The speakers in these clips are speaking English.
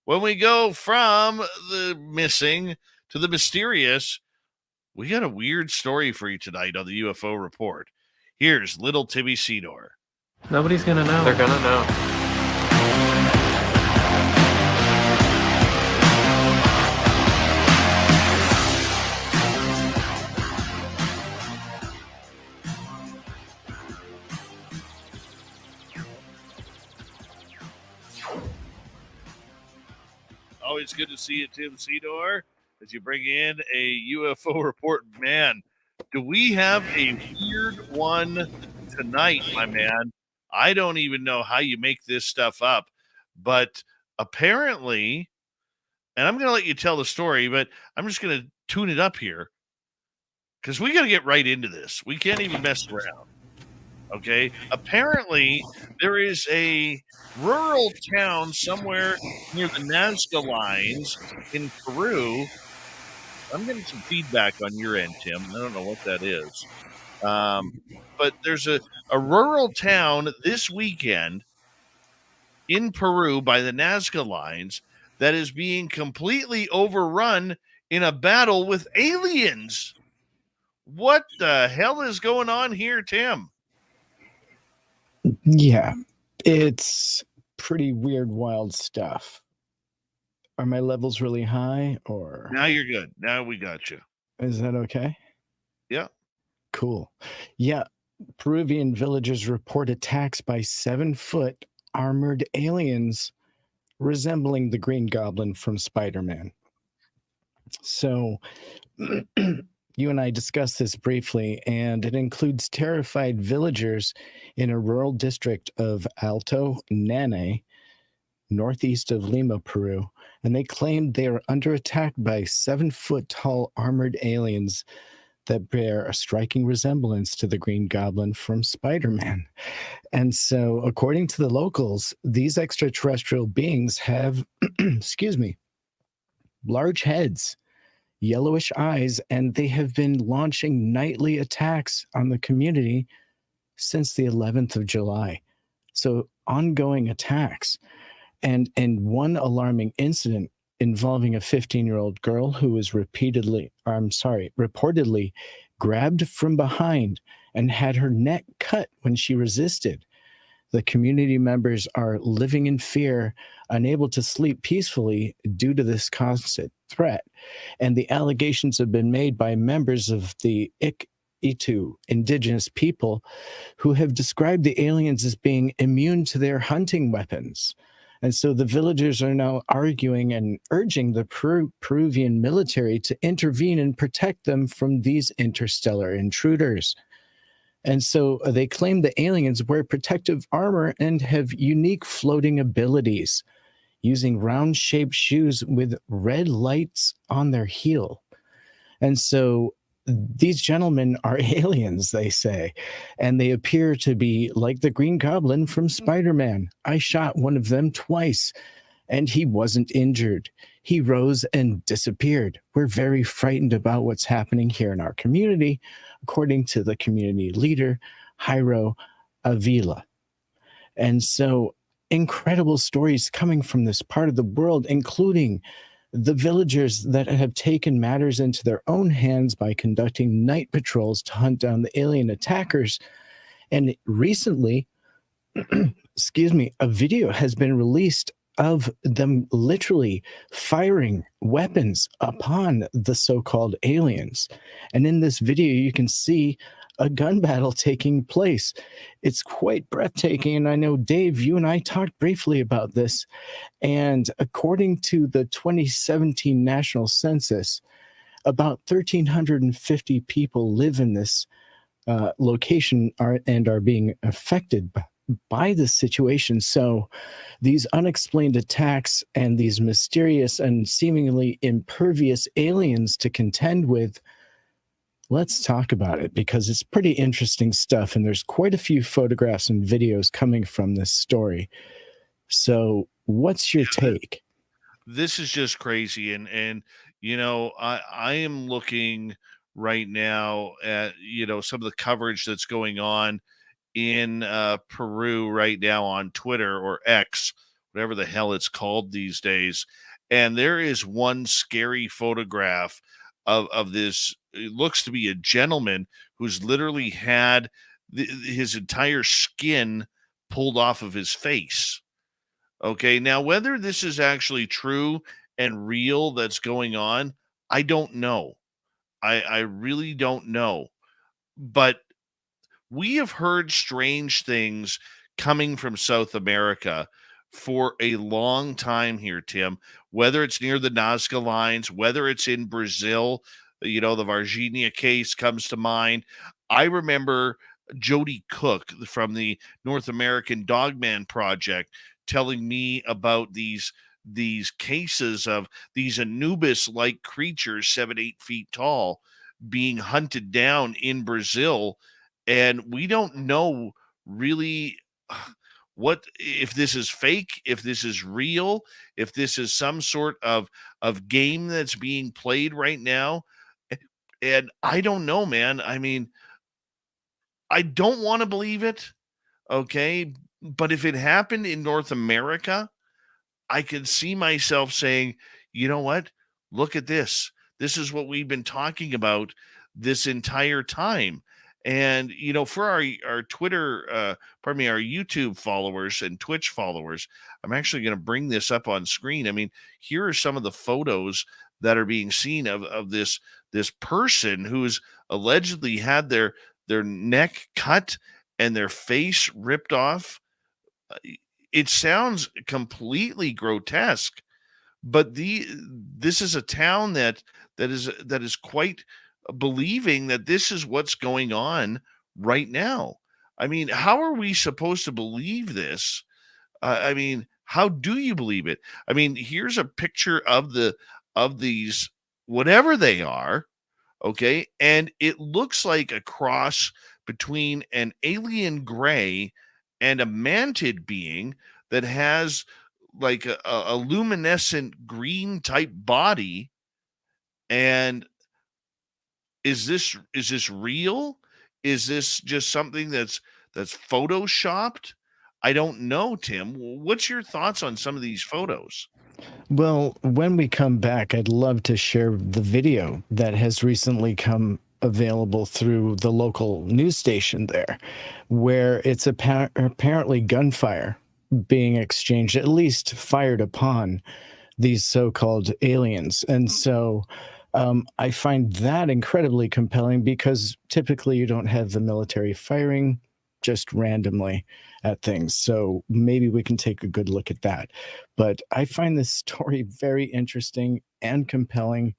When we go from the missing to the mysterious, we got a weird story for you tonight on the UFO Report. Here's little Timmy Seanor. Nobody's gonna know. They're gonna know. Always good to see you, Tim Seanor, as you bring in a UFO report. Man, do we have a weird one tonight, my man? I don't even know how you make this stuff up, but apparently, and I'm going to let you tell the story, but I'm just going to tune it up here because we got to get right into this. We can't even mess around. Okay. Apparently, there is a rural town somewhere near the Nazca lines in Peru. I'm getting some feedback on your end, Tim. I don't know what that is. But there's a rural town this weekend in Peru by the Nazca lines that is being completely overrun in a battle with aliens. What the hell is going on here, Tim? Yeah, it's pretty weird, wild stuff. Are my levels really high, or Now you're good. Now we got you. is that okay? Yeah. Cool. Yeah, Peruvian villagers report attacks by 7-foot armored aliens resembling the Green Goblin from Spider-Man. So you and I discussed this briefly, and it includes terrified villagers in a rural district of Alto Nane, northeast of Lima, Peru, and they claimed they are under attack by 7-foot tall armored aliens that bear a striking resemblance to the Green Goblin from Spider-Man. And so, according to the locals, these extraterrestrial beings have, excuse me, large heads, yellowish eyes, and they have been launching nightly attacks on the community since the 11th of July. So ongoing attacks. And one alarming incident involving a 15-year-old girl who was reportedly grabbed from behind and had her neck cut when she resisted. The community members are living in fear, unable to sleep peacefully due to this constant threat. And the allegations have been made by members of the Itu indigenous people who have described the aliens as being immune to their hunting weapons. And so the villagers are now arguing and urging the Peruvian military to intervene and protect them from these interstellar intruders. And so they claim the aliens wear protective armor and have unique floating abilities, using round-shaped shoes with red lights on their heel. And so these gentlemen are aliens, they say, and they appear to be like the Green Goblin from Spider-Man. I shot one of them twice, and he wasn't injured. He rose and disappeared. We're very frightened about what's happening here in our community, according to the community leader, Jairo Avila. And so incredible stories coming from this part of the world, including the villagers that have taken matters into their own hands by conducting night patrols to hunt down the alien attackers. And recently, excuse me, a video has been released of them literally firing weapons upon the so-called aliens. And in this video, you can see a gun battle taking place. It's quite breathtaking. And I know, Dave, you and I talked briefly about this. And according to the 2017 National Census, about 1,350 people live in this location and are being affected by this situation. So these unexplained attacks and these mysterious and seemingly impervious aliens to contend with, let's talk about it, because it's pretty interesting stuff. And there's quite a few photographs and videos coming from this story. So what's your take? This is just crazy. And you know, I am looking right now at, you know, some of the coverage that's going on in Peru right now on Twitter, or X, whatever the hell it's called these days. And there is one scary photograph of this. It looks to be a gentleman who's literally had his entire skin pulled off of his face. Okay, now whether this is actually true and real that's going on, I don't know. I really don't know. But we have heard strange things coming from South America for a long time here, Tim, whether it's near the Nazca lines, whether it's in Brazil, the Varginha case comes to mind. I remember Jody Cook from the North American Dogman Project telling me about these cases of these Anubis-like creatures, 7-8 feet tall, being hunted down in Brazil, and we don't know really what, if this is fake, if this is real, if this is some sort of game that's being played right now. And I don't know, man. I mean, I don't want to believe it, okay? But if it happened in North America, I could see myself saying, you know what? Look at this. This is what we've been talking about this entire time. And, for our Twitter, our YouTube followers and Twitch followers, I'm actually going to bring this up on screen. I mean, here are some of the photos that are being seen of this person who's allegedly had their neck cut and their face ripped off. It sounds completely grotesque, but this is a town that is quite believing that this is what's going on right now. I mean, how are we supposed to believe this? I mean, how do you believe it? I mean, here's a picture of these, whatever they are, okay, and it looks like a cross between an alien gray and a mantid being that has like a luminescent green type body. And is this real? Is this just something that's photoshopped? I don't know, Tim. What's your thoughts on some of these photos? Well, when we come back, I'd love to share the video that has recently come available through the local news station there, where it's apparently gunfire being exchanged, at least fired upon these so-called aliens. And so I find that incredibly compelling, because typically you don't have the military firing just randomly at things. So maybe we can take a good look at that. But I find this story very interesting and compelling.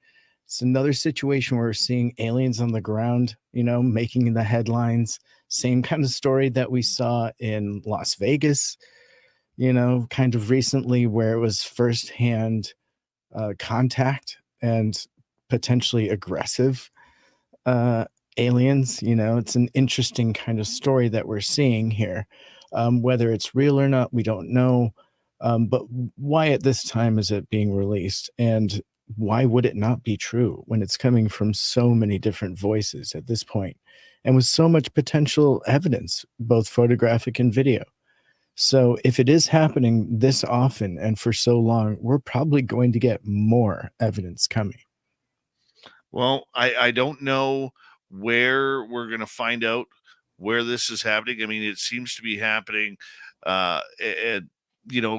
It's another situation where we're seeing aliens on the ground, making the headlines. Same kind of story that we saw in Las Vegas, kind of recently, where it was firsthand contact and potentially aggressive aliens. It's an interesting kind of story that we're seeing here. Whether it's real or not, we don't know. But why at this time is it being released? And why would it not be true when it's coming from so many different voices at this point, and with so much potential evidence, both photographic and video? So if it is happening this often and for so long, we're probably going to get more evidence coming. Well, I don't know where we're going to find out where this is happening. I mean, it seems to be happening. And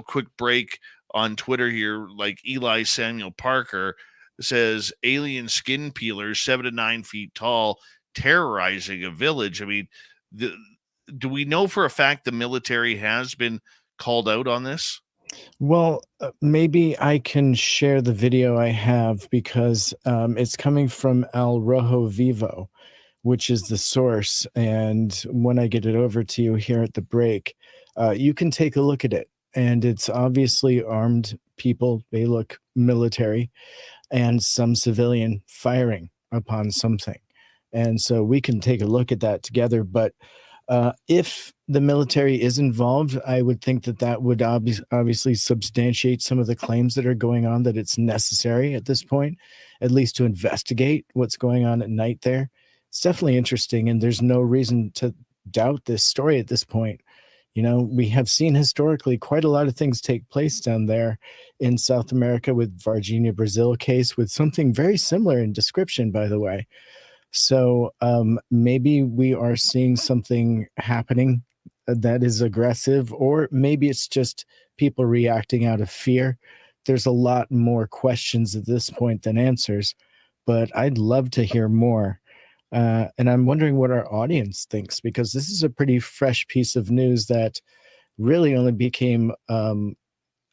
quick break on Twitter here, like Eli Samuel Parker says, alien skin peelers 7 to 9 feet tall terrorizing a village. I mean, do we know for a fact the military has been called out on this? Well, maybe I can share the video I have, because it's coming from El Rojo Vivo, which is the source. And when I get it over to you here at the break, you can take a look at it. And it's obviously armed people. They look military, and some civilian firing upon something. And so we can take a look at that together. But if the military is involved, I would think that would obviously substantiate some of the claims that are going on, that it's necessary at this point, at least to investigate what's going on at night there. It's definitely interesting, and there's no reason to doubt this story at this point. You know, we have seen historically quite a lot of things take place down there in South America with Varginha, Brazil case, with something very similar in description, by the way. So maybe we are seeing something happening that is aggressive, or maybe it's just people reacting out of fear. There's a lot more questions at this point than answers, but I'd love to hear more. And I'm wondering what our audience thinks, because this is a pretty fresh piece of news that really only became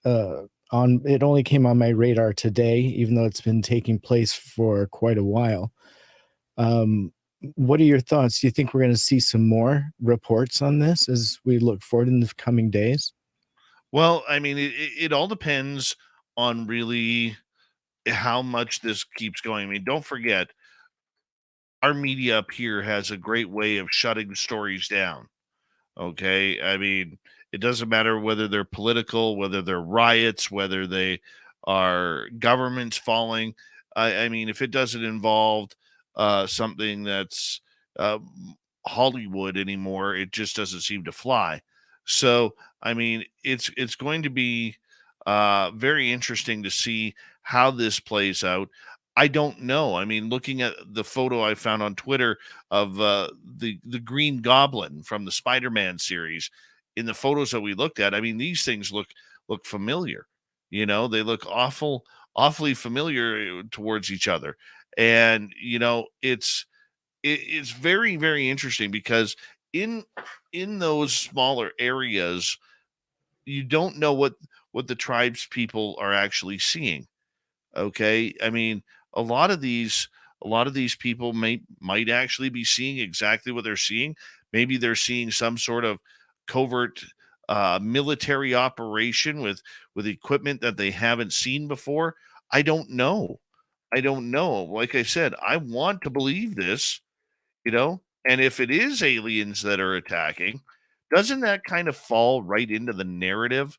it only came on my radar today, even though it's been taking place for quite a while. What are your thoughts? Do you think we're going to see some more reports on this as we look forward in the coming days? Well, I mean, it all depends on really how much this keeps going. I mean, don't forget, our media up here has a great way of shutting stories down. Okay. I mean, it doesn't matter whether they're political, whether they're riots, whether they are governments falling. I mean, if it doesn't involve something that's uh, Hollywood anymore, it just doesn't seem to fly. So, I mean, it's going to be very interesting to see how this plays out. I don't know. I mean, looking at the photo I found on Twitter of the Green Goblin from the Spider-Man series, in the photos that we looked at, I mean, these things look familiar. You know, they look awfully familiar towards each other, and you know, it's very very interesting because in in those smaller areas, you don't know what the tribes people are actually seeing. Okay. I mean, a lot of these a lot of these people might actually be seeing exactly what they're seeing. Maybe they're seeing some sort of covert military operation with equipment that they haven't seen before. I don't know. I don't know. Like I said, I want to believe this, you know? And if it is aliens that are attacking, doesn't that kind of fall right into the narrative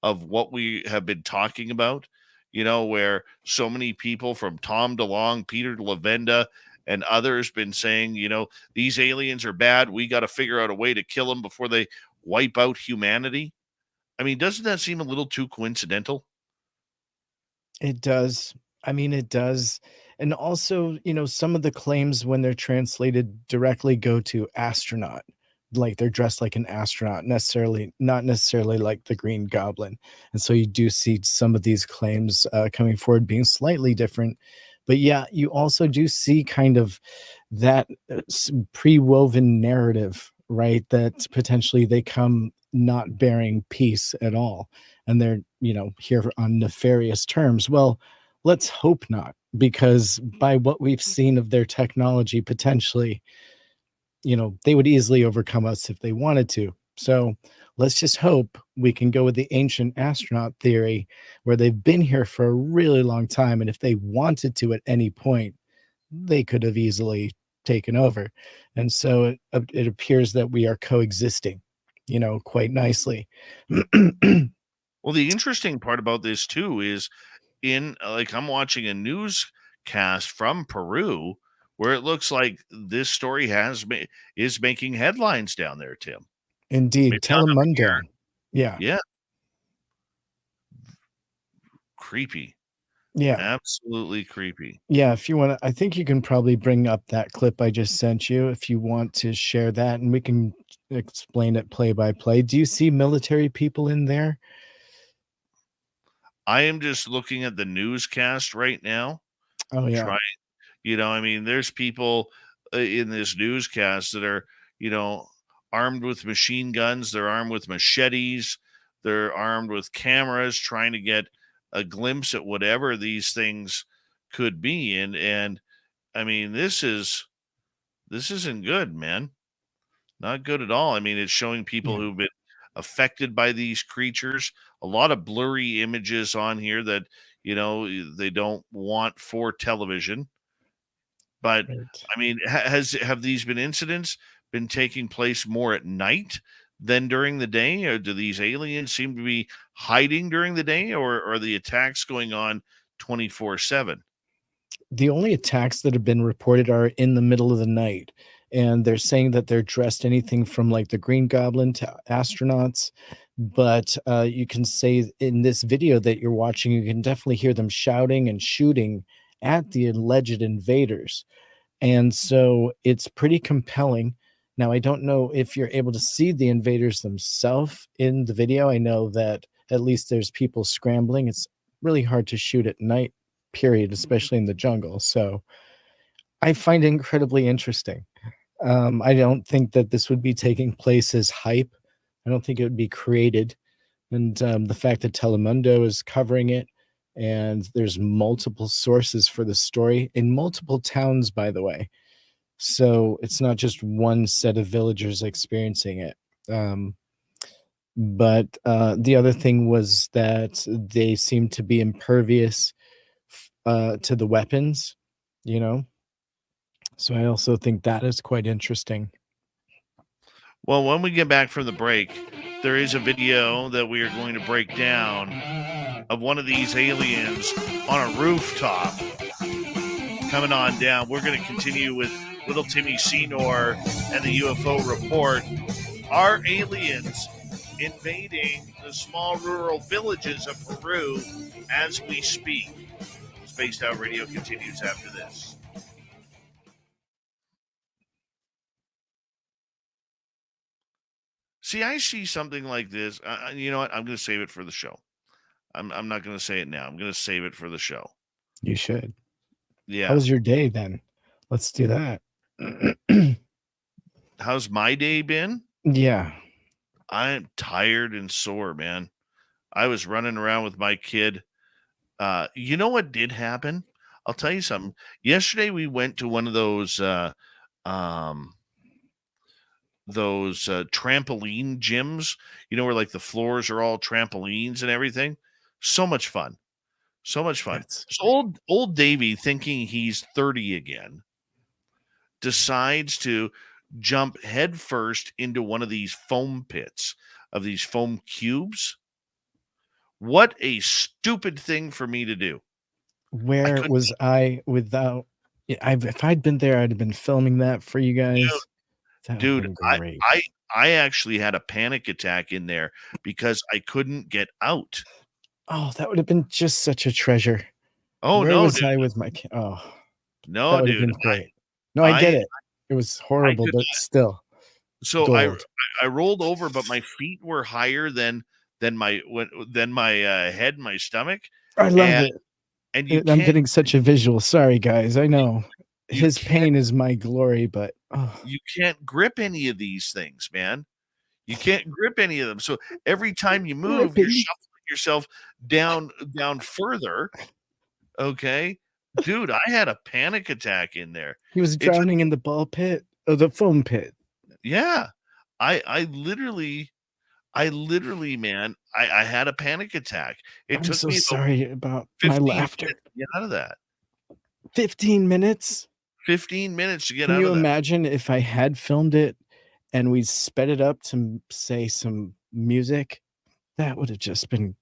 of what we have been talking about? You know, where so many people from Tom DeLonge, Peter Lavenda, and others been saying, you know, these aliens are bad. We got to figure out a way to kill them before they wipe out humanity. I mean, doesn't that seem a little too coincidental? It does. I mean, it does. And also, you know, some of the claims when they're translated directly go to astronaut. Like they're dressed like an astronaut, not necessarily like the Green Goblin. And so you do see some of these claims coming forward being slightly different. But yeah, you also do see kind of that pre-woven narrative, right? That potentially they come not bearing peace at all, and they're, you know, here on nefarious terms. Well, let's hope not, because by what we've seen of their technology, potentially, you know, they would easily overcome us if they wanted to. So let's just hope we can go with the ancient astronaut theory, where they've been here for a really long time, and if they wanted to at any point, they could have easily taken over. And so it appears that we are coexisting, you know, quite nicely. Well, the interesting part about this too is in like I'm watching a newscast from Peru where it looks like this story is making headlines down there, Tim. Indeed, Maybe not up Telemundo. Yeah, here. Yeah, creepy. yeah, Absolutely creepy. yeah. If you want to, I think you can probably bring up that clip I just sent you if you want to share that, and we can explain it play by play. Do you see military people in there? I am just looking at the newscast right now. Oh yeah, Try, you know, I mean, there's people in this newscast that are, you know, armed with machine guns, they're armed with machetes, they're armed with cameras trying to get a glimpse at whatever these things could be. And I mean, this isn't good, man. Not good at all. I mean, it's showing people yeah. who've been affected by these creatures. A lot of blurry images on here that, you know, they don't want for television. But Right. I mean, have these been incidents been taking place more at night than during the day, or do these aliens seem to be hiding during the day, or are the attacks going on 24/7? The only attacks that have been reported are in the middle of the night. and they're saying that they're dressed anything from like the Green Goblin to astronauts. But you can say in this video that you're watching, you can definitely hear them shouting and shooting at the alleged invaders. And so it's pretty compelling. Now, I don't know if you're able to see the invaders themselves in the video. I know that at least there's people scrambling. It's really hard to shoot at night, period, especially in the jungle. So I find it incredibly interesting. I don't think that this would be taking place as hype. I don't think it would be created. And the fact that Telemundo is covering it, and there's multiple sources for the story in multiple towns, by the way. So it's not just one set of villagers experiencing it. But the other thing was that they seem to be impervious to the weapons, you know? So I also think that is quite interesting. Well, when we get back from the break, there is a video that we are going to break down of one of these aliens on a rooftop coming on down. We're going to continue with little Timmy Seanor and the UFO Report. Are aliens invading the small rural villages of Peru as we speak? Spaced Out Radio continues after this. See, I see something like this. You know what? I'm going to save it for the show. I'm not going to say it now. I'm going to save it for the show. You should. Yeah. How was your day then? Let's do that. How's my day been? Yeah. I'm tired and sore, man. I was running around with my kid. You know what did happen? I'll tell you something. Yesterday we went to one of those trampoline gyms, you know, where like the floors are all trampolines and everything. So much fun. So much fun. So old Davey, thinking he's 30 again, decides to jump headfirst into one of these foam pits, of these foam cubes. What a stupid thing for me to do. Where was I without? If I'd been there, I'd have been filming that for you guys. Dude, I actually had a panic attack in there because I couldn't get out. Oh, that would have been just such a treasure. Oh, Where no, was dude. I with my kid? Oh, no, that would dude. have been great. I get it. It was horrible, but still. So I rolled over, but my feet were higher than my head, my stomach. I loved it. And I'm getting such a visual. Sorry, guys. I know his pain is my glory, but you can't grip any of these things, man. You can't grip any of them. So every time you move, you're shuffling yourself down further. Okay, dude, I had a panic attack in there. He was drowning in the ball pit or the foam pit. Yeah, I literally, man, I had a panic attack. I'm so sorry about my laughter. To get out of that. 15 minutes? 15 minutes to get out of that. Can you that. imagine if I had filmed it and we sped it up to say some music? That would have just been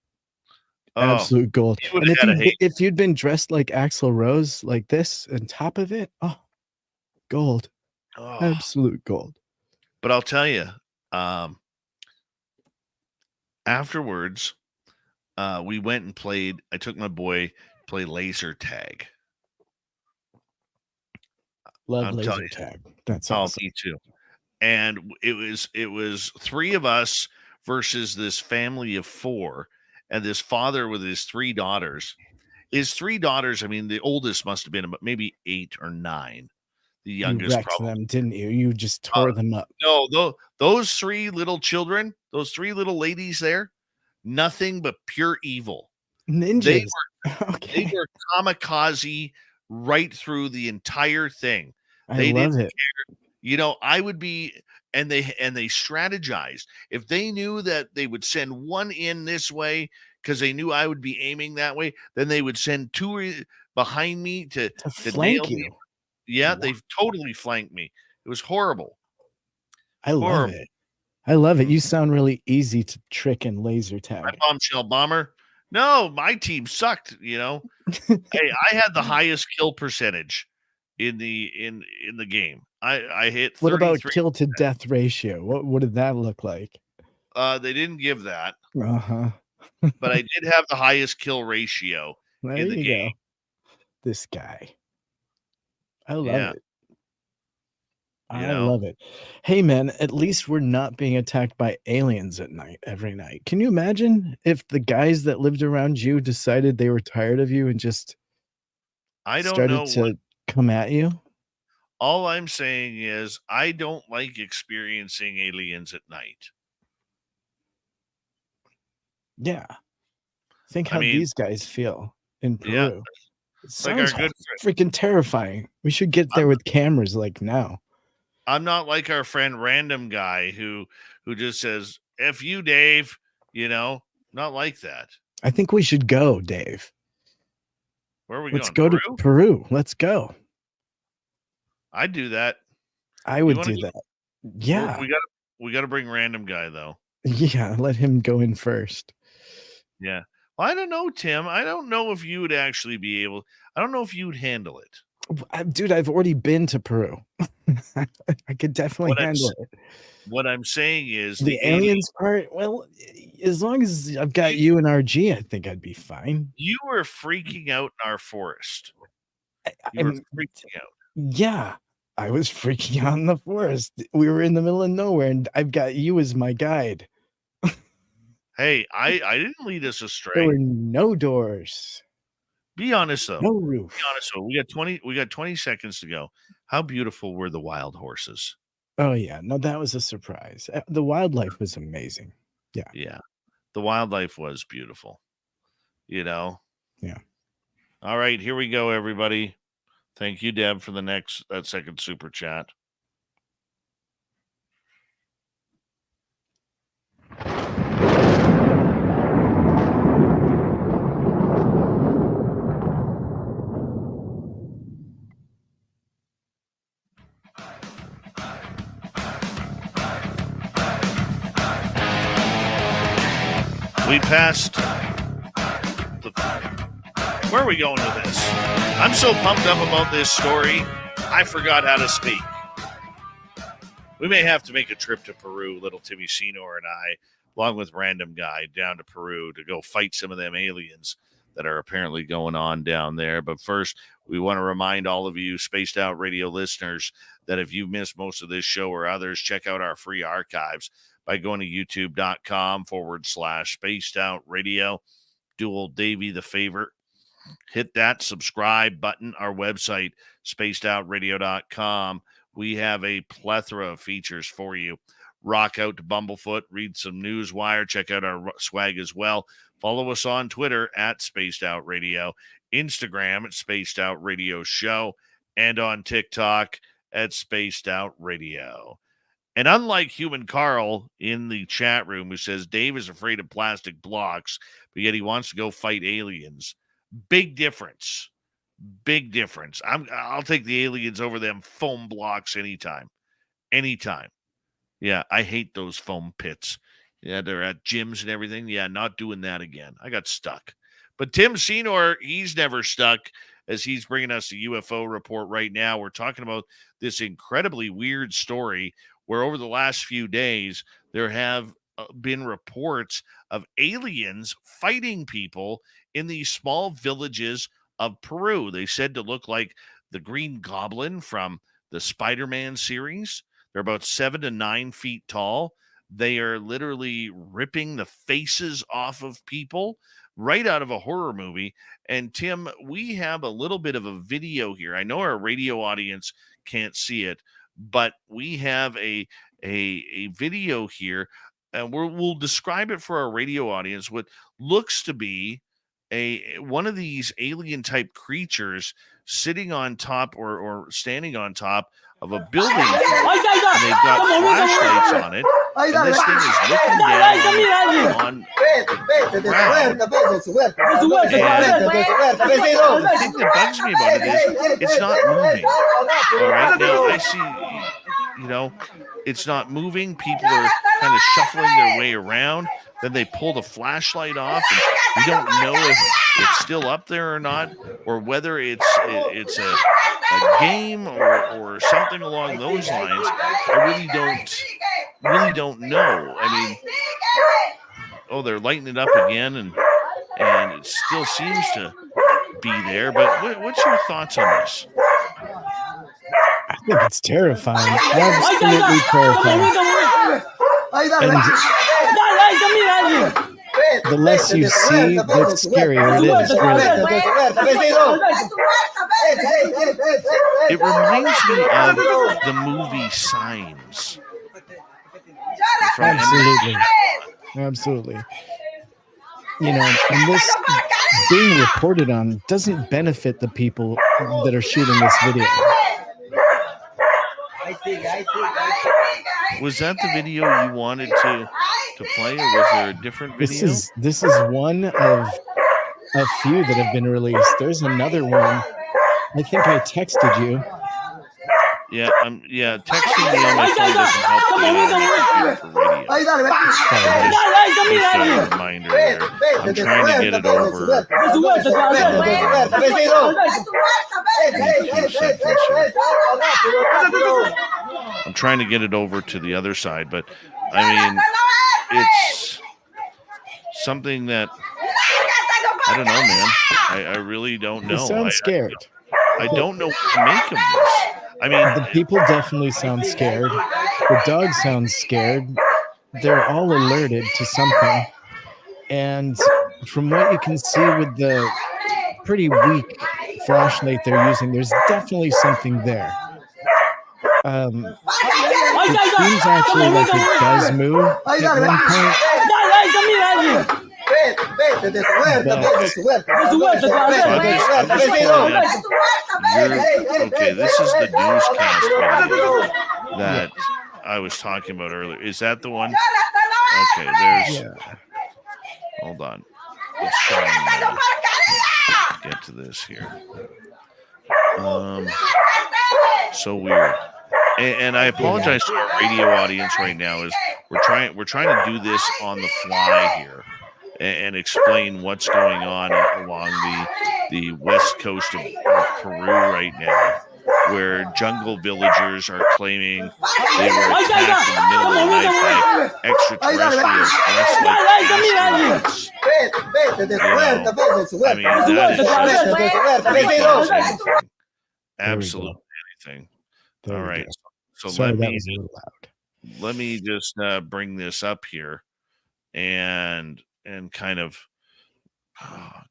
absolute gold. And if you'd been dressed like Axl Rose like this on top of it, gold. Absolute gold. But I'll tell you, afterwards, we went and played. I took my boy to play laser tag. Love laser tag. That's awesome. Me too. And it was 3 of us versus this family of 4, and this father with his 3 daughters. His 3 daughters, I mean, the oldest must have been about maybe 8 or 9. The youngest, you wrecked them, didn't you? You just tore them up. No, those 3 little children, those 3 little ladies there, nothing but pure evil. Ninjas. They were kamikaze right through the entire thing. They love it. Care. You know, I would be, and they strategized. If they knew that they would send one in this way because they knew I would be aiming that way, then they would send 2 behind me to flank you. Me. Yeah, they've totally flanked me. It was horrible. I love it. I love it. You sound really easy to trick in laser tag. My bombshell bomber. No, my team sucked. You know, hey, I had the highest kill percentage in the game. I hit 33. What about kill to death ratio? What did that look like? They didn't give that, Uh-huh. but I did have the highest kill ratio There in the you game. go. This guy. I love it. I love it. Hey, man, at least we're not being attacked by aliens at night, every night. Can you imagine if the guys that lived around you decided they were tired of you and just I don't started know to what. come at you? All I'm saying is I don't like experiencing aliens at night. Yeah. Think I how mean, these guys feel in yeah, Peru. It like our sounds good freaking terrifying. We should get there with cameras like now. I'm not like our friend Random Guy who just says, F you, Dave, not like that. I think we should go, Dave. Where are we Let's going? go to Peru. Let's go. I'd do that. I would do that. Yeah. We got to bring Random Guy though. Yeah, let him go in first. Yeah. Well, I don't know, Tim. I don't know if you would actually be able. I don't know if you would handle it. Dude, I've already been to Peru. I could definitely handle it. What I'm saying is the aliens part. Well, as long as I've got you and RG, I think I'd be fine. You were freaking out in our forest. You were freaking out. Yeah, I was freaking out in the forest. We were in the middle of nowhere, and I've got you as my guide. Hey, I didn't lead us astray. There were no doors. Be honest though. No roof. Be honest though. We got 20 seconds to go. How beautiful were the wild horses? Oh yeah, no, that was a surprise. The wildlife was amazing. Yeah. Yeah. The wildlife was beautiful. Yeah. All right, here we go, everybody. Thank you, Deb, for that second super chat. We passed. Where are we going with this? I'm so pumped up about this story, I forgot how to speak. We may have to make a trip to Peru, little Timmy Seanor and I, along with Random Guy, down to Peru to go fight some of them aliens that are apparently going on down there. But first, we want to remind all of you Spaced Out Radio listeners that if you missed most of this show or others, check out our free archives by going to youtube.com/Spaced Out Radio. Do old Davey the favor. Hit that subscribe button. Our website, spacedoutradio.com. We have a plethora of features for you. Rock out to Bumblefoot, read some Newswire, check out our swag as well. Follow us on Twitter at Spaced Out Radio, Instagram at Spaced Out Radio Show, and on TikTok at Spaced Out Radio. And unlike Human Carl in the chat room who says Dave is afraid of plastic blocks, but yet he wants to go fight aliens. Big difference. Big difference. I'll take the aliens over them foam blocks anytime. Anytime. Yeah, I hate those foam pits. Yeah, they're at gyms and everything. Yeah, not doing that again. I got stuck. But Tim Seanor, he's never stuck as he's bringing us a UFO report right now. We're talking about this incredibly weird story where over the last few days, there have been reports of aliens fighting people in these small villages of Peru. They said to look like the Green Goblin from the Spider-Man series. They're about 7 to 9 feet tall. They are literally ripping the faces off of people right out of a horror movie. And Tim, we have a little bit of a video here. I know our radio audience can't see it, but we have a video here, and we'll describe it for our radio audience. What looks to be one of these alien type creatures sitting on top or standing on top of a building, and they've got flashlights on it, and this thing is looking down on the ground. The thing that bugs me about it is it's not moving. All right, now I see it's not moving. People are kind of shuffling their way around. Then they pull the flashlight off, and we don't know if it's still up there or not, or whether it's a game or something along those lines. I really don't know. I mean, they're lighting it up again, and it still seems to be there. But what's your thoughts on this? I think it's terrifying. Absolutely terrifying. And the less you see, the scarier it is, really. It reminds me of the movie Signs. Absolutely. And this being reported on doesn't benefit the people that are shooting this video. Was that the video you wanted to play, or was there a different video? This is one of a few that have been released. There's another one. I think I texted you. Yeah, texting me on my phone doesn't help for radio. Just a reminder there. I'm trying to get it over. I'm trying to get it over to the other side, but I mean, it's something that I don't know, man. I really don't know. You sound scared. I don't know what to make of this. I mean, the people definitely sound scared. The dog sounds scared. They're all alerted to something. And from what you can see with the pretty weak flashlight they're using, there's definitely something there. It seems actually like it does move at one point. Okay, this is the newscast video that I was talking about earlier. Is that the one? Okay, hold on. Let's try and get to this here. So weird. And I apologize to our radio audience right now. Is we're trying to do this on the fly here and explain what's going on along the west coast of Peru right now, where jungle villagers are claiming they were attacked in the middle of the night by extraterrestrials dressed like astronauts. I mean, that is just anything. Absolutely anything. All right. So let me just bring this up here and kind of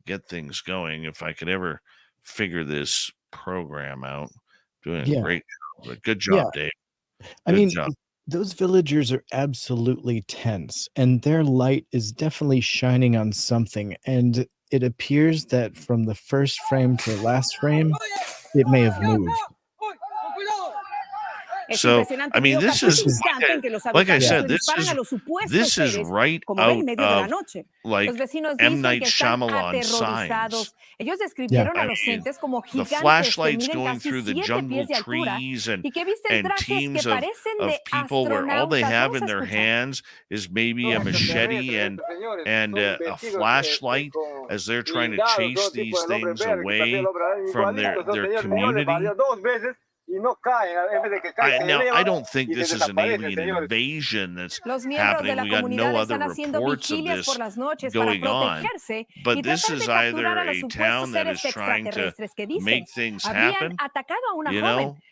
get things going. If I could ever figure this program out, doing a great job. Good job, Dave. Good job. Those villagers are absolutely tense, and their light is definitely shining on something. And it appears that from the first frame to the last frame, it may have moved. So, I mean, this is, like I said, this is right out of, like, M. Night Shyamalan Signs. The flashlights going through the jungle trees and teams of people where all they have in their hands is maybe a machete and a flashlight as they're trying to chase these things away from their community. I don't think this is an alien invasion that's happening. We got no other reports of this going on. But this is either a town that is trying to make things happen,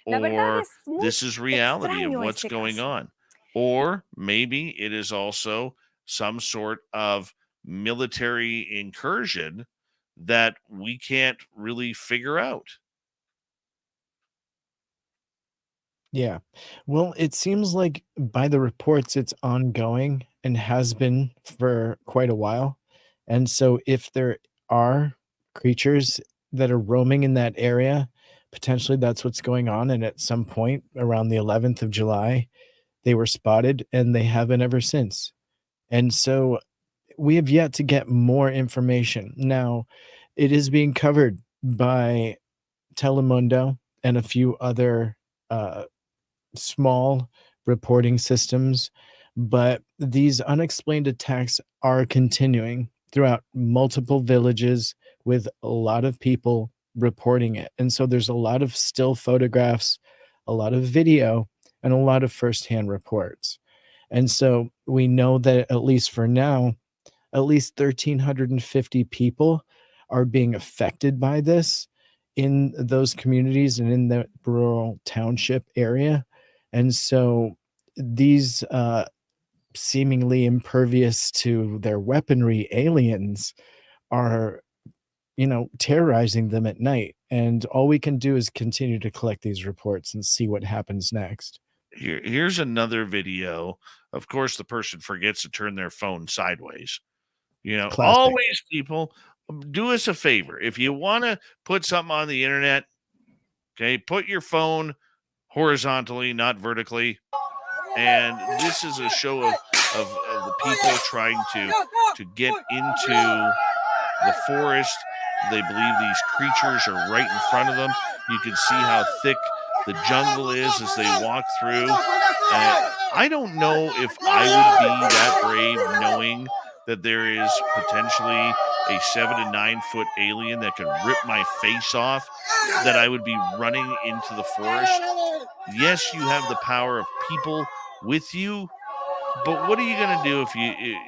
or this is reality of what's going on. Or maybe it is also some sort of military incursion that we can't really figure out. Yeah. Well, it seems like by the reports, it's ongoing and has been for quite a while. And so if there are creatures that are roaming in that area, potentially that's what's going on. And at some point around the 11th of July, they were spotted and they haven't ever since. And so we have yet to get more information. Now, it is being covered by Telemundo and a few other small reporting systems, but these unexplained attacks are continuing throughout multiple villages with a lot of people reporting it. And so there's a lot of still photographs, a lot of video, and a lot of firsthand reports. And so we know that at least for now, at least 1,350 people are being affected by this in those communities and in the rural township area. And so these seemingly impervious to their weaponry aliens are, terrorizing them at night. And all we can do is continue to collect these reports and see what happens next. Here's another video. Of course, the person forgets to turn their phone sideways. Classic. Always, people, do us a favor. If you want to put something on the internet, okay, put your phone horizontally, not vertically. And this is a show of the people trying to get into the forest. They believe these creatures are right in front of them. You can see how thick the jungle is as they walk through. I don't know if I would be that brave knowing that there is potentially a 7 to 9 foot alien that could rip my face off, that I would be running into the forest. Yes, you have the power of people with you, but what are you going to do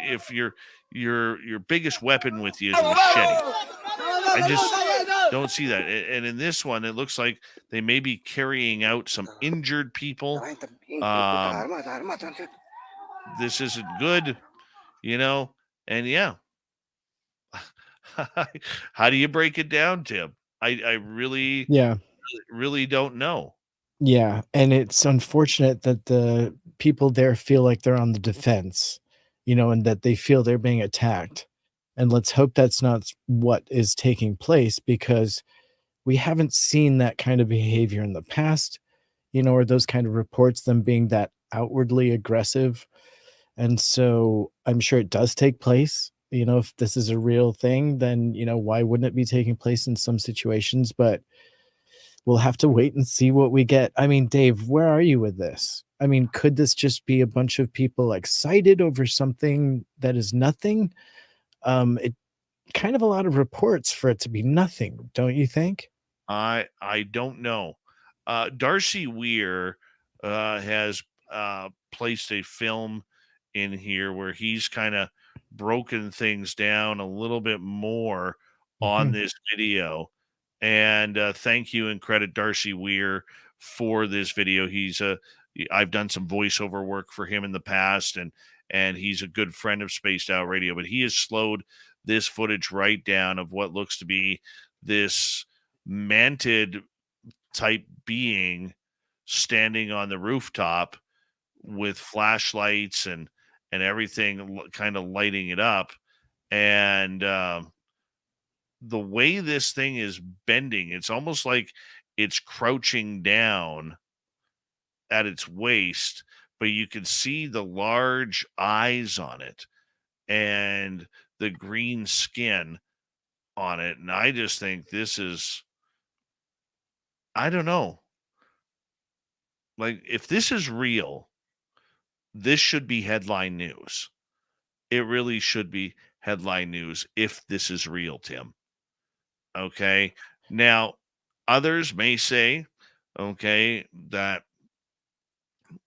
if your biggest weapon with you is a machete? I just don't see that. And in this one, it looks like they may be carrying out some injured people. This isn't good, and yeah. How do you break it down, Tim? I really, Yeah. really don't know. Yeah, and it's unfortunate that the people there feel like they're on the defense, and that they feel they're being attacked. And let's hope that's not what is taking place, because we haven't seen that kind of behavior in the past, or those kind of reports, them being that outwardly aggressive. And so I'm sure it does take place. If this is a real thing, then, why wouldn't it be taking place in some situations? But we'll have to wait and see what we get. I mean, Dave, where are you with this? I mean, could this just be a bunch of people excited over something that is nothing? It kind of a lot of reports for it to be nothing, don't you think? I don't know. Darcy Weir has placed a film in here where he's kind of broken things down a little bit more on Mhm. this video. And thank you and credit Darcy Weir for this video. I've done some voiceover work for him in the past, and he's a good friend of Spaced Out Radio. But he has slowed this footage right down of what looks to be this manted type being standing on the rooftop with flashlights and everything kind of lighting it up. And the way this thing is bending, it's almost like it's crouching down at its waist, but you can see the large eyes on it and the green skin on it. And I just think this is, I don't know. Like, if this is real, this should be headline news. It really should be headline news if this is real, Tim. Okay. Now, others may say, okay, that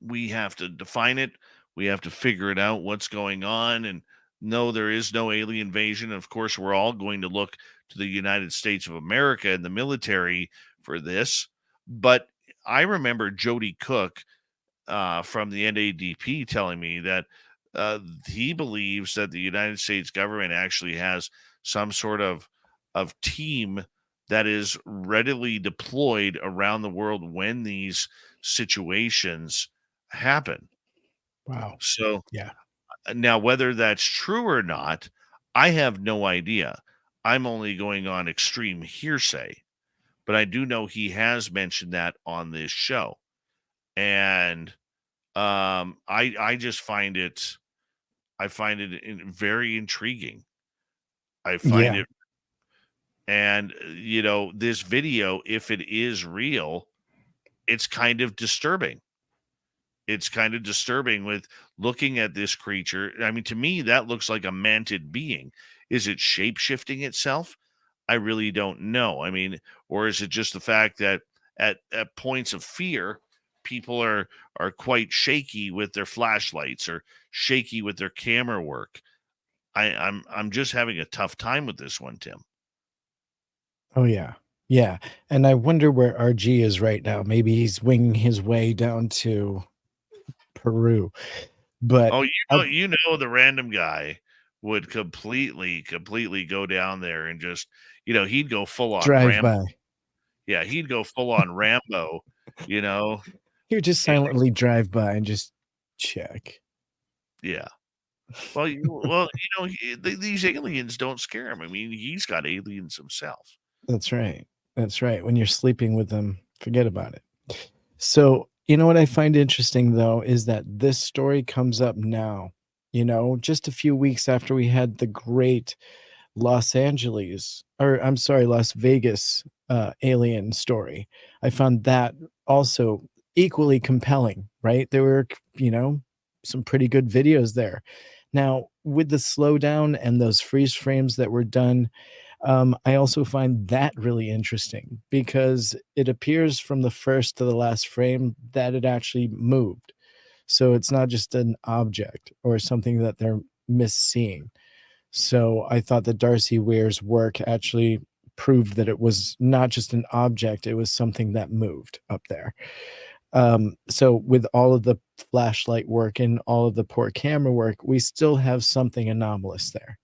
we have to define it. We have to figure it out what's going on. And no, there is no alien invasion. Of course, we're all going to look to the United States of America and the military for this. But I remember Jody Cook from the NADP telling me that he believes that the United States government actually has some sort of team that is readily deployed around the world when these situations happen. Wow. So Yeah. now, whether that's true or not, I have no idea. I'm only going on extreme hearsay, but I do know he has mentioned that on this show. And I just find it very intriguing. I find Yeah. it, and this video, if it is real, it's kind of disturbing. it's kind of disturbing with looking at this creature. I mean, to me, that looks like a mantid being. Is it shape shifting itself? I really don't know. I mean, or is it just the fact that at points of fear, people are quite shaky with their flashlights or shaky with their camera work? I'm just having a tough time with this one, Tim. Oh yeah. Yeah. And I wonder where RG is right now. Maybe he's winging his way down to Peru. But Oh, uh, you know, the random guy would completely go down there and just, he'd go full on drive Ram. by. Yeah, he'd go full on Rambo, you know. He would just and- silently drive by and just check. yeah. Well, these aliens don't scare him. I mean, he's got aliens himself. That's right. That's right. When you're sleeping with them, forget about it. So, you know what I find interesting though is that this story comes up now, just a few weeks after we had the great Los Vegas alien story. I found that also equally compelling, right? There were, some pretty good videos there. Now, with the slowdown and those freeze frames that were done, I also find that really interesting because it appears from the first to the last frame that it actually moved. So it's not just an object or something that they're misseeing. So I thought that Darcy Weir's work actually proved that it was not just an object, it was something that moved up there. So with all of the flashlight work and all of the poor camera work, we still have something anomalous there.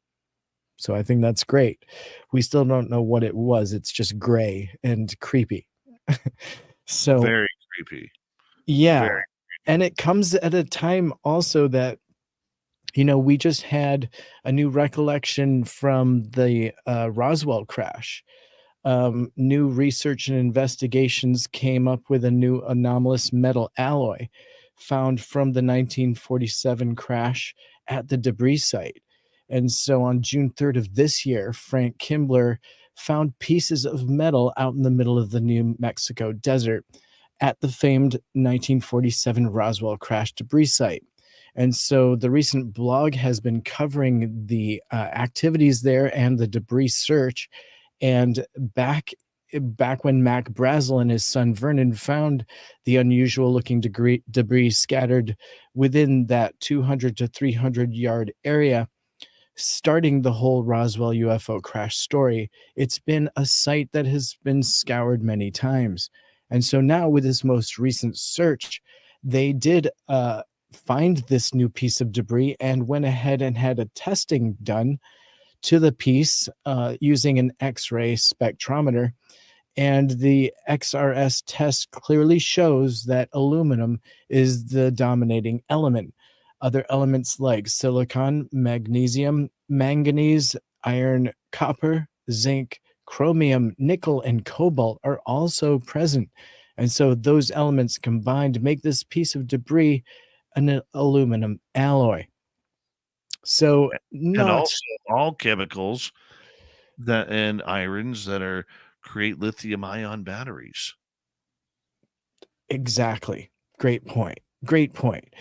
So I think that's great. We still don't know what it was. It's just gray and creepy. So Very creepy. yeah. Very. And it comes at a time also that we just had a new recollection from the Roswell crash. New research and investigations came up with a new anomalous metal alloy found from the 1947 crash at the debris site. And so on June 3rd of this year, Frank Kimbler found pieces of metal out in the middle of the New Mexico desert at the famed 1947 Roswell crash debris site. And so the recent blog has been covering the activities there and the debris search. And back when Mac Brazel and his son Vernon found the unusual looking debris scattered within that 200 to 300 yard area, starting the whole Roswell UFO crash story, it's been a site that has been scoured many times. And so now with this most recent search, they did find this new piece of debris and went ahead and had a testing done to the piece using an X-ray spectrometer. And the XRS test clearly shows that aluminum is the dominating element. Other elements like silicon, magnesium, manganese, iron, copper, zinc, chromium, nickel, and cobalt are also present. And so those elements combined make this piece of debris an aluminum alloy. So And not also all chemicals and irons that create lithium ion batteries. exactly. Great point. Great point.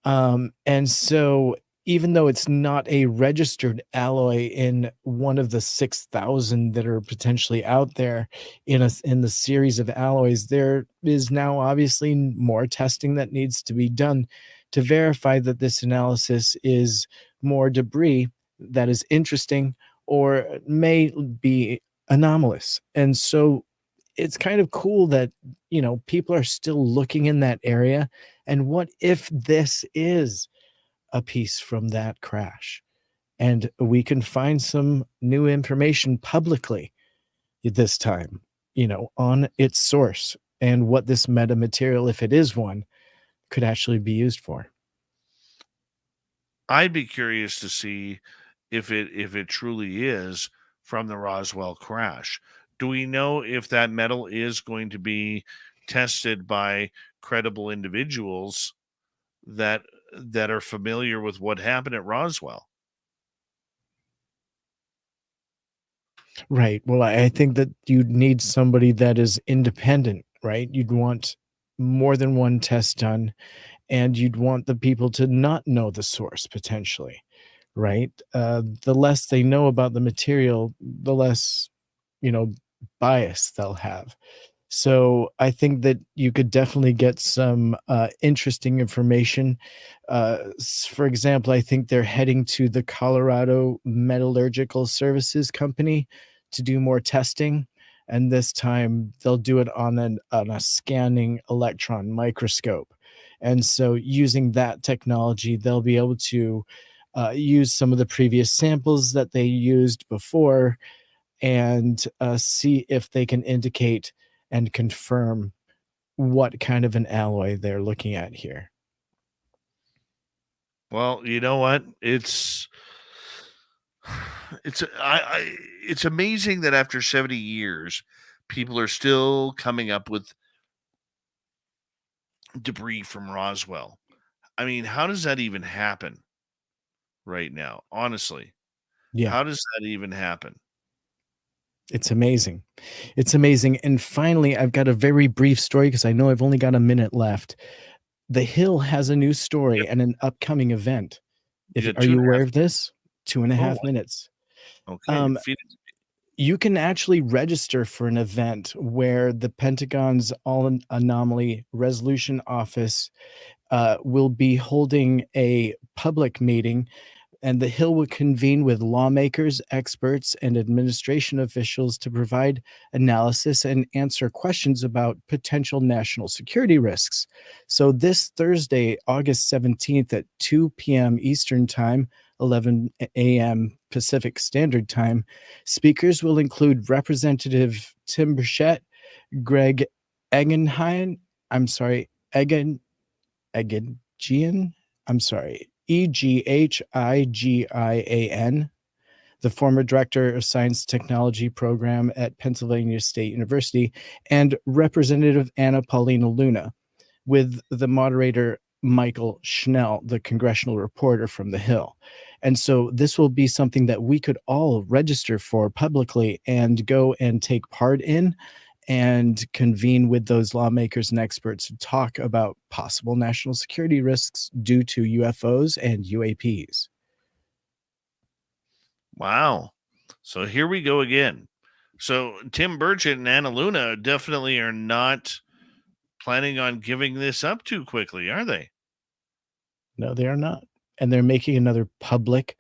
And so even though it's not a registered alloy in one of the 6,000 that are potentially out there in the series of alloys, there is now obviously more testing that needs to be done to verify that this analysis is more debris that is interesting or may be anomalous. And so it's kind of cool that people are still looking in that area. And what if this is a piece from that crash and we can find some new information publicly this time, on its source and what this metamaterial, if it is one, could actually be used for. I'd be curious to see if it truly is from the Roswell crash. Do we know if that metal is going to be tested by credible individuals that that are familiar with what happened at Roswell? Right. Well, I think that you'd need somebody that is independent, right? You'd want more than one test done and you'd want the people to not know the source potentially, right? The less they know about the material, the less, bias they'll have. So I think that you could definitely get some interesting information. For example, I think they're heading to the Colorado Metallurgical Services Company to do more testing. And this time they'll do it on a scanning electron microscope. And so using that technology, they'll be able to use some of the previous samples that they used before and see if they can indicate and confirm what kind of an alloy they're looking at here. Well, you know what? It's amazing that after 70 years, people are still coming up with debris from Roswell. I mean, how does that even happen right now? Honestly, Yeah, how does that even happen? it's amazing. It's amazing. And finally, I've got a very brief story because I know I've only got a minute left. The Hill has a new story Yep. and an upcoming event. You got Are you 2.5 aware of this? Two and a Oh, half minutes. okay. You can actually register for an event where the Pentagon's All Anomaly Resolution Office will be holding a public meeting, and the Hill will convene with lawmakers, experts, and administration officials to provide analysis and answer questions about potential national security risks. So this Thursday, August 17th at 2 p.m. Eastern Time, 11 a.m. Pacific Standard Time, speakers will include Representative Tim Burchett, Greg Egangian, Egangian, Eghigian, the former director of Science Technology Program at Pennsylvania State University, and Representative Anna Paulina Luna, with the moderator Michael Schnell, the congressional reporter from the Hill. And so this will be something that we could all register for publicly and go and take part in and convene with those lawmakers and experts to talk about possible national security risks due to UFOs and UAPs. Wow. So here we go again. So Tim Burchett and Anna Luna definitely are not planning on giving this up too quickly, are they? No, they are not. And they're making another public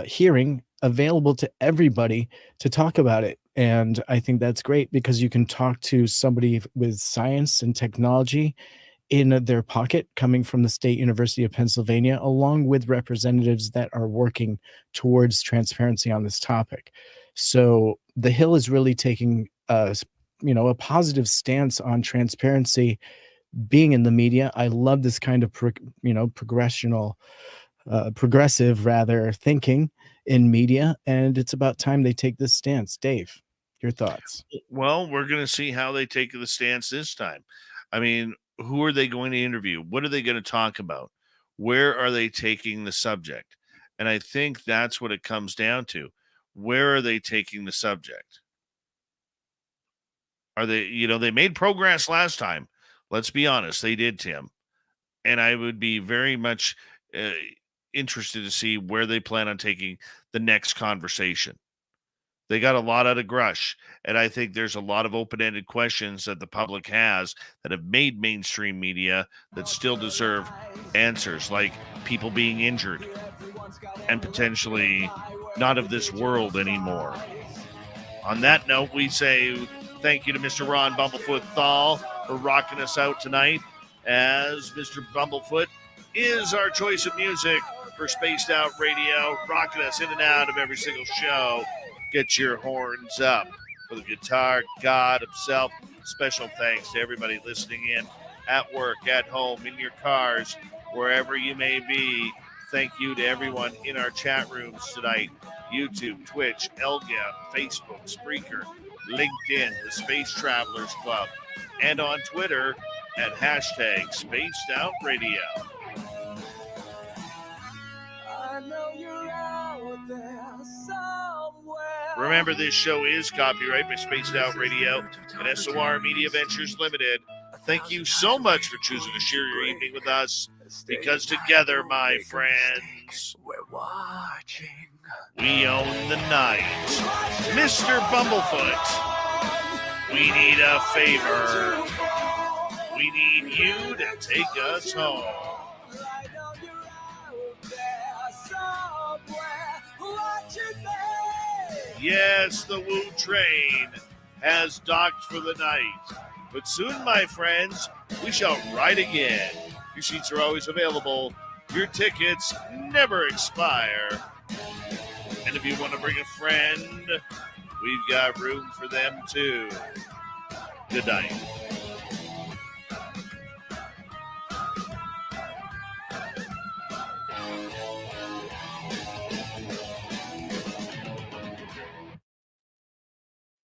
hearing available to everybody to talk about it. And I think that's great because you can talk to somebody with science and technology in their pocket coming from the State University of Pennsylvania, along with representatives that are working towards transparency on this topic. So the Hill is really taking a positive stance on transparency being in the media. I love this kind of progressive rather thinking in media, and it's about time they take this stance. Dave, your thoughts? Well, we're going to see how they take the stance this time. I mean, who are they going to interview? What are they going to talk about? Where are they taking the subject? And I think that's what it comes down to. Where are they taking the subject? Are they, they made progress last time. Let's be honest, they did, Tim. And I would be very much interested to see where they plan on taking the next conversation. They got a lot out of Grush, and I think there's a lot of open-ended questions that the public has that have made mainstream media that still deserve answers, like people being injured and potentially not of this world anymore. On that note, we say thank you to Mr. Ron Bumblefoot THAL for rocking us out tonight, as Mr. Bumblefoot is our choice of music for Spaced Out Radio, rocking us in and out of every single show. Get your horns up for the guitar god himself. Special thanks to everybody listening in at work, at home, in your cars, wherever you may be. Thank you to everyone in our chat rooms tonight. YouTube, Twitch, Elga, Facebook, Spreaker, LinkedIn, the Space Travelers Club, and on Twitter at hashtag Spaced Out Radio. Remember, this show is copyright by Spaced Out Radio and SOR Media Ventures Limited. Thank you so much for choosing to share your evening with us, because together, my friends, we're watching. we own the night. Mr. Bumblefoot, we need a favor. We need you to take us home. Yes, the Woo train has docked for the night. But soon, my friends, we shall ride again. Your seats are always available. Your tickets never expire. And if you want to bring a friend, we've got room for them too. Good night.